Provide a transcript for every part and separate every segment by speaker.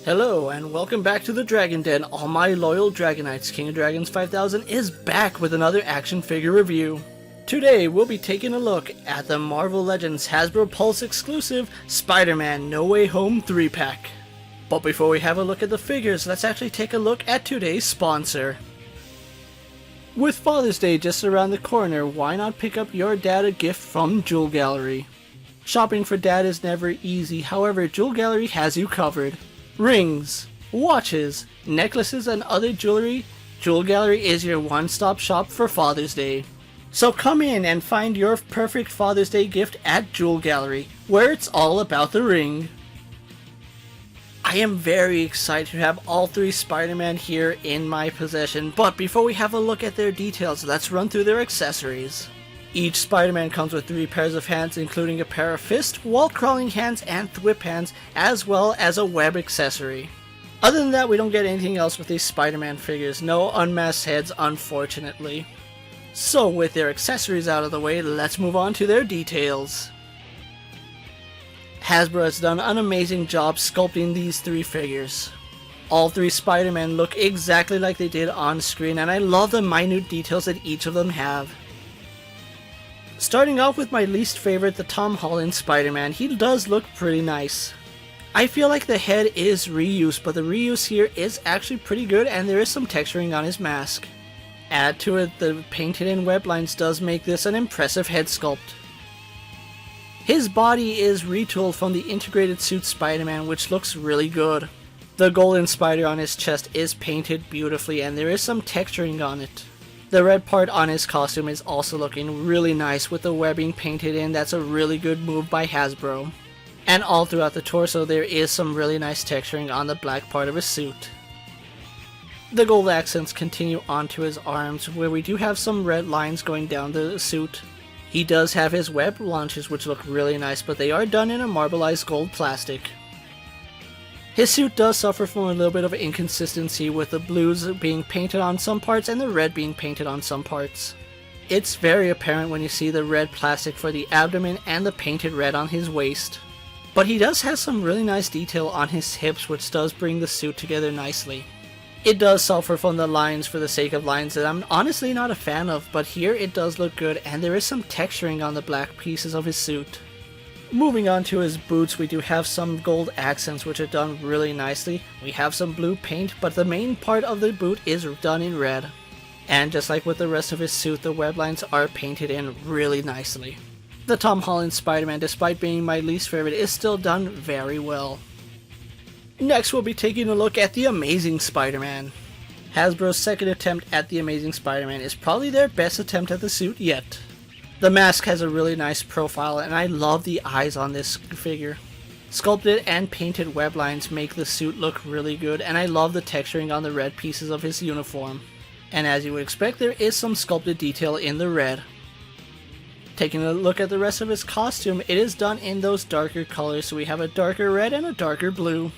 Speaker 1: Hello and welcome back to the Dragon Den. All my loyal Dragonites, King of Dragons 5000 is back with another action figure review. Today we'll be taking a look at the Marvel Legends Hasbro Pulse exclusive Spider-Man No Way Home 3-pack. But before we have a look at the figures, let's actually take a look at today's sponsor. With Father's Day just around the corner, why not pick up your dad a gift from Jewel Gallery? Shopping for dad is never easy, however Jewel Gallery has you covered. Rings, watches, necklaces, and other jewelry, Jewel Gallery is your one-stop shop for Father's Day. So come in and find your perfect Father's Day gift at Jewel Gallery, where it's all about the ring. I am very excited to have all three Spider-Man here in my possession, but before we have a look at their details, let's run through their accessories. Each Spider-Man comes with 3 pairs of hands, including a pair of fist, wall-crawling hands, and thwip hands, as well as a web accessory. Other than that, we don't get anything else with these Spider-Man figures. No unmasked heads, unfortunately. So with their accessories out of the way, let's move on to their details. Hasbro has done an amazing job sculpting these 3 figures. All 3 Spider-Man look exactly like they did on screen, and I love the minute details that each of them have. Starting off with my least favorite, the Tom Holland Spider-Man, he does look pretty nice. I feel like the head is reused, but the reuse here is actually pretty good and there is some texturing on his mask. Add to it, the painted in web lines does make this an impressive head sculpt. His body is retooled from the integrated suit Spider-Man, which looks really good. The golden spider on his chest is painted beautifully and there is some texturing on it. The red part on his costume is also looking really nice with the webbing painted in. That's a really good move by Hasbro. And all throughout the torso there is some really nice texturing on the black part of his suit. The gold accents continue onto his arms, where we do have some red lines going down the suit. He does have his web launchers, which look really nice, but they are done in a marbleized gold plastic. His suit does suffer from a little bit of inconsistency, with the blues being painted on some parts and the red being painted on some parts. It's very apparent when you see the red plastic for the abdomen and the painted red on his waist. But he does have some really nice detail on his hips, which does bring the suit together nicely. It does suffer from the lines for the sake of lines that I'm honestly not a fan of, but here it does look good and there is some texturing on the black pieces of his suit. Moving on to his boots, we do have some gold accents which are done really nicely. We have some blue paint, but the main part of the boot is done in red. And just like with the rest of his suit, the web lines are painted in really nicely. The Tom Holland Spider-Man, despite being my least favorite, is still done very well. Next we'll be taking a look at the Amazing Spider-Man. Hasbro's second attempt at the Amazing Spider-Man is probably their best attempt at the suit yet. The mask has a really nice profile and I love the eyes on this figure. Sculpted and painted web lines make the suit look really good, and I love the texturing on the red pieces of his uniform. And as you would expect, there is some sculpted detail in the red. Taking a look at the rest of his costume, it is done in those darker colors, so we have a darker red and a darker blue.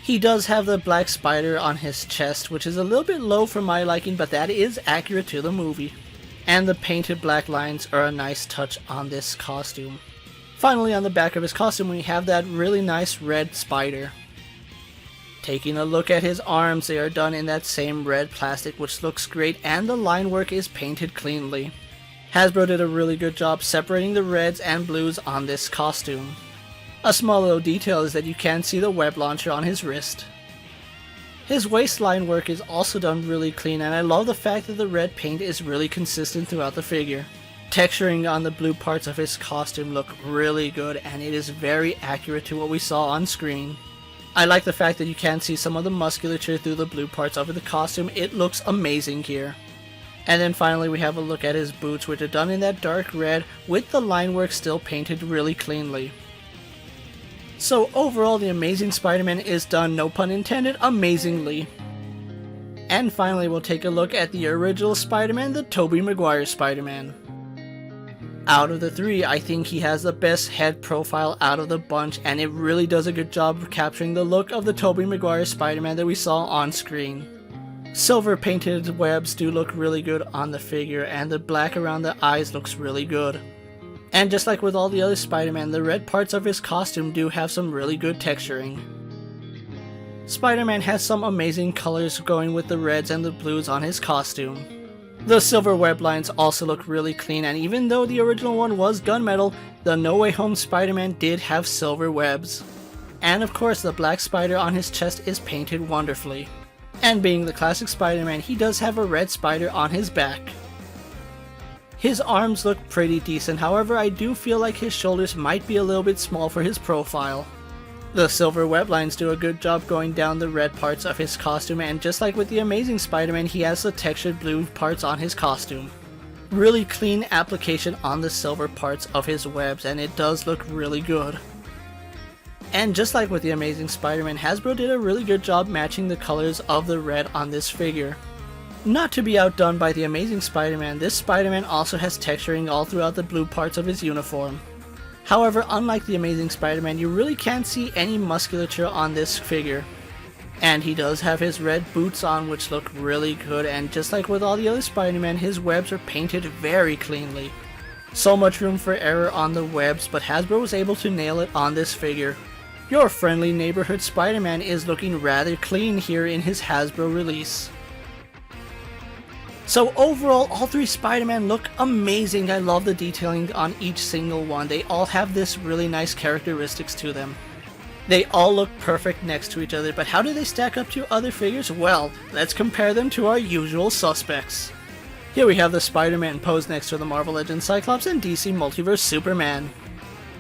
Speaker 1: He does have the black spider on his chest, which is a little bit low for my liking, but that is accurate to the movie. And the painted black lines are a nice touch on this costume. Finally, on the back of his costume we have that really nice red spider. Taking a look at his arms, they are done in that same red plastic, which looks great, and the line work is painted cleanly. Hasbro did a really good job separating the reds and blues on this costume. A small little detail is that you can see the web launcher on his wrist. His waistline work is also done really clean, and I love the fact that the red paint is really consistent throughout the figure. Texturing on the blue parts of his costume look really good, and it is very accurate to what we saw on screen. I like the fact that you can see some of the musculature through the blue parts of the costume. It looks amazing here. And then finally we have a look at his boots, which are done in that dark red with the line work still painted really cleanly. So overall, the Amazing Spider-Man is done, no pun intended, amazingly. And finally we'll take a look at the original Spider-Man, the Tobey Maguire Spider-Man. Out of the 3, I think he has the best head profile out of the bunch, and it really does a good job of capturing the look of the Tobey Maguire Spider-Man that we saw on screen. Silver painted webs do look really good on the figure, and the black around the eyes looks really good. And just like with all the other Spider-Man, the red parts of his costume do have some really good texturing. Spider-Man has some amazing colors going with the reds and the blues on his costume. The silver web lines also look really clean, and even though the original one was gunmetal, the No Way Home Spider-Man did have silver webs. And of course the black spider on his chest is painted wonderfully. And being the classic Spider-Man, he does have a red spider on his back. His arms look pretty decent, however I do feel like his shoulders might be a little bit small for his profile. The silver web lines do a good job going down the red parts of his costume, and just like with the Amazing Spider-Man, he has the textured blue parts on his costume. Really clean application on the silver parts of his webs, and it does look really good. And just like with the Amazing Spider-Man, Hasbro did a really good job matching the colors of the red on this figure. Not to be outdone by the Amazing Spider-Man, this Spider-Man also has texturing all throughout the blue parts of his uniform. However, unlike the Amazing Spider-Man, you really can't see any musculature on this figure. And he does have his red boots on, which look really good, and just like with all the other Spider-Man, his webs are painted very cleanly. So much room for error on the webs, but Hasbro was able to nail it on this figure. Your friendly neighborhood Spider-Man is looking rather clean here in his Hasbro release. So overall, all three Spider-Man look amazing. I love the detailing on each single one. They all have this really nice characteristics to them. They all look perfect next to each other, but how do they stack up to other figures? Well, let's compare them to our usual suspects. Here we have the Spider-Man posed next to the Marvel Legends Cyclops and DC Multiverse Superman.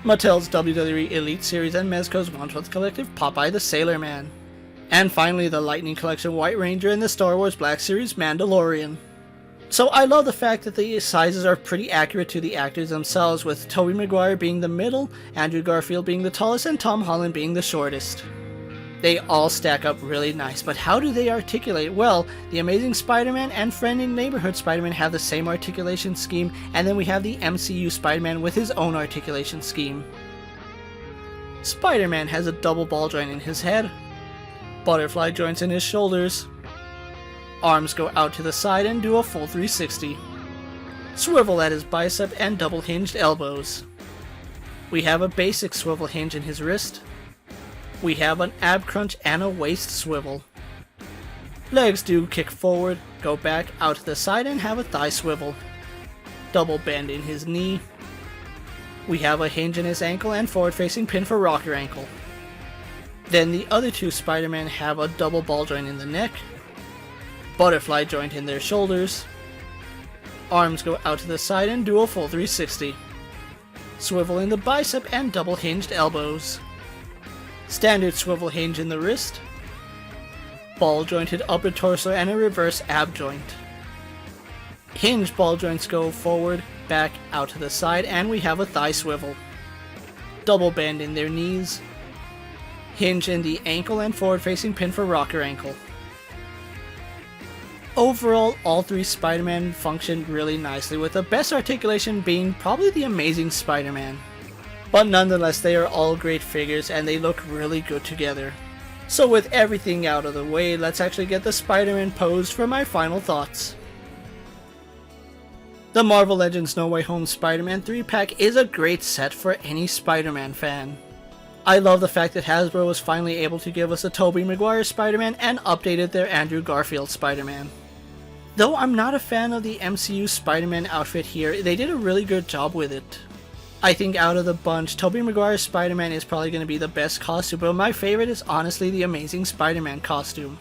Speaker 1: Mattel's WWE Elite Series and Mezco's Wandsworth Collective Popeye the Sailor Man. And finally the Lightning Collection White Ranger and the Star Wars Black Series Mandalorian. So I love the fact that the sizes are pretty accurate to the actors themselves, with Tobey Maguire being the middle, Andrew Garfield being the tallest, and Tom Holland being the shortest. They all stack up really nice, but how do they articulate? Well, the Amazing Spider-Man and Friendly Neighborhood Spider-Man have the same articulation scheme, and then we have the MCU Spider-Man with his own articulation scheme. Spider-Man has a double ball joint in his head, butterfly joints in his shoulders, arms go out to the side and do a full 360. Swivel at his bicep and double hinged elbows. We have a basic swivel hinge in his wrist. We have an ab crunch and a waist swivel. Legs do kick forward, go back out to the side and have a thigh swivel. Double bend in his knee. We have a hinge in his ankle and forward facing pin for rocker ankle. Then the other two Spider-Man have a double ball joint in the neck, butterfly joint in their shoulders, arms go out to the side and do a full 360. Swivel in the bicep and double hinged elbows. Standard swivel hinge in the wrist, ball jointed upper torso and a reverse ab joint. Hinge ball joints go forward, back, out to the side, and we have a thigh swivel. Double bend in their knees, hinge in the ankle and forward facing pin for rocker ankle. Overall, all three Spider-Man functioned really nicely, with the best articulation being probably the Amazing Spider-Man. But nonetheless, they are all great figures and they look really good together. So with everything out of the way, let's actually get the Spider-Man posed for my final thoughts. The Marvel Legends No Way Home Spider-Man 3-pack is a great set for any Spider-Man fan. I love the fact that Hasbro was finally able to give us a Tobey Maguire Spider-Man and updated their Andrew Garfield Spider-Man. Though I'm not a fan of the MCU Spider-Man outfit here, they did a really good job with it. I think out of the bunch, Tobey Maguire's Spider-Man is probably going to be the best costume, but my favorite is honestly the Amazing Spider-Man costume.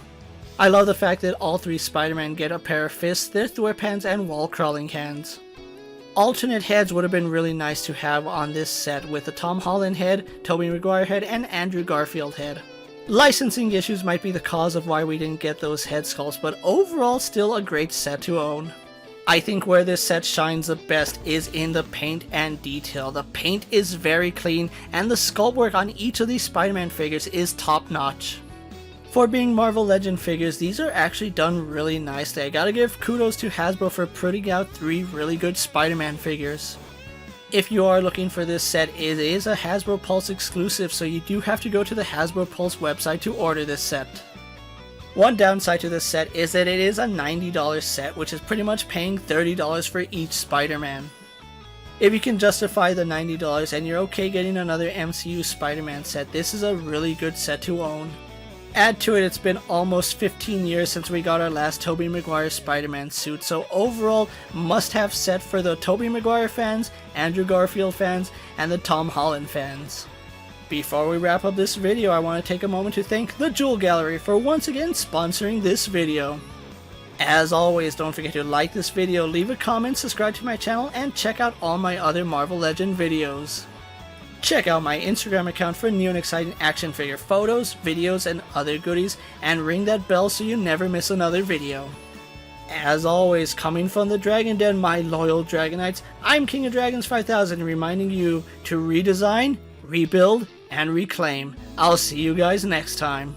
Speaker 1: I love the fact that all three Spider-Man get a pair of fists, their thwip hands, and wall-crawling hands. Alternate heads would have been really nice to have on this set, with the Tom Holland head, Tobey Maguire head, and Andrew Garfield head. Licensing issues might be the cause of why we didn't get those head sculpts, but overall still a great set to own. I think where this set shines the best is in the paint and detail. The paint is very clean, and the sculpt work on each of these Spider-Man figures is top notch. For being Marvel Legend figures, these are actually done really nicely. I gotta give kudos to Hasbro for putting out 3 really good Spider-Man figures. If you are looking for this set, it is a Hasbro Pulse exclusive, so you do have to go to the Hasbro Pulse website to order this set. One downside to this set is that it is a $90 set, which is pretty much paying $30 for each Spider-Man. If you can justify the $90 and you're okay getting another MCU Spider-Man set, this is a really good set to own. Add to it, it's been almost 15 years since we got our last Tobey Maguire Spider-Man suit, so overall, must-have set for the Tobey Maguire fans, Andrew Garfield fans, and the Tom Holland fans. Before we wrap up this video, I want to take a moment to thank the Jewel Gallery for once again sponsoring this video. As always, don't forget to like this video, leave a comment, subscribe to my channel, and check out all my other Marvel Legend videos. Check out my Instagram account for new and exciting action figure photos, videos, and other goodies, and ring that bell so you never miss another video. As always, coming from the Dragon Den, my loyal Dragonites, I'm King of Dragons 5000, reminding you to redesign, rebuild, and reclaim. I'll see you guys next time.